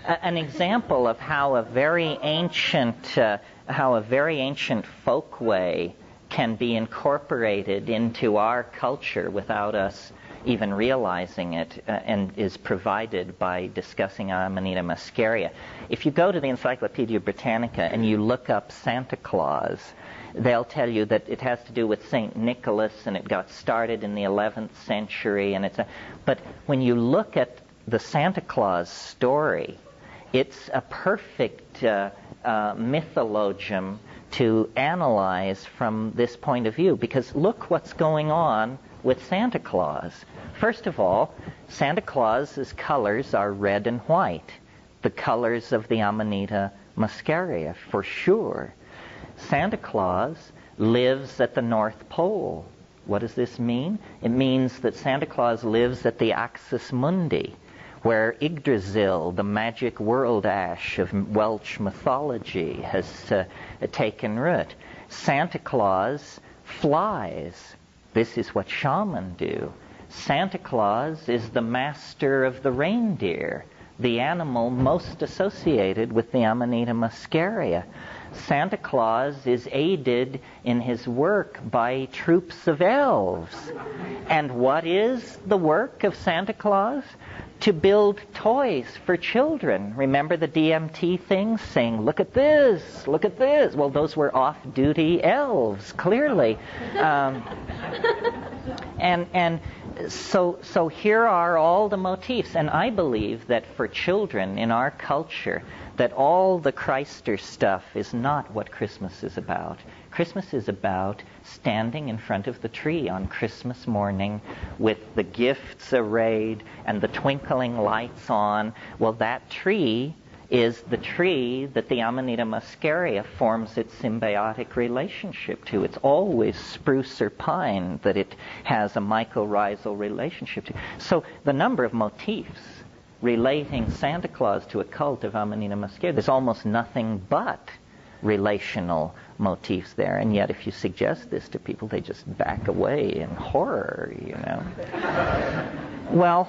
an example of how a very ancient folkway can be incorporated into our culture without us even realizing it, and is provided by discussing Amanita Muscaria. If you go to the Encyclopedia Britannica and you look up Santa Claus, they'll tell you that it has to do with St. Nicholas, and it got started in the 11th century. But when you look at the Santa Claus story, it's a perfect mythologium to analyze from this point of view, because look what's going on with Santa Claus. First of all, Santa Claus's colors are red and white, the colors of the Amanita Muscaria, for sure. Santa Claus lives at the North Pole. What does this mean? It means that Santa Claus lives at the Axis Mundi, where Yggdrasil, the magic world ash of Welsh mythology, has taken root. Santa Claus flies. This is what shamans do. Santa Claus is the master of the reindeer, the animal most associated with the Amanita Muscaria. Santa Claus is aided in his work by troops of elves. And what is the work of Santa Claus? To build toys for children. Remember the DMT thing saying, look at this, look at this. Well, those were off-duty elves, clearly. So here are all the motifs. And I believe that for children in our culture, that all the Christer stuff is not what Christmas is about. Christmas is about standing in front of the tree on Christmas morning with the gifts arrayed and the twinkling lights on. Well, that tree is the tree that the Amanita Muscaria forms its symbiotic relationship to. It's always spruce or pine that it has a mycorrhizal relationship to. So the number of motifs relating Santa Claus to a cult of Amanita Muscaria, there's almost nothing but relational motifs there. And yet if you suggest this to people, they just back away in horror, you know. Well,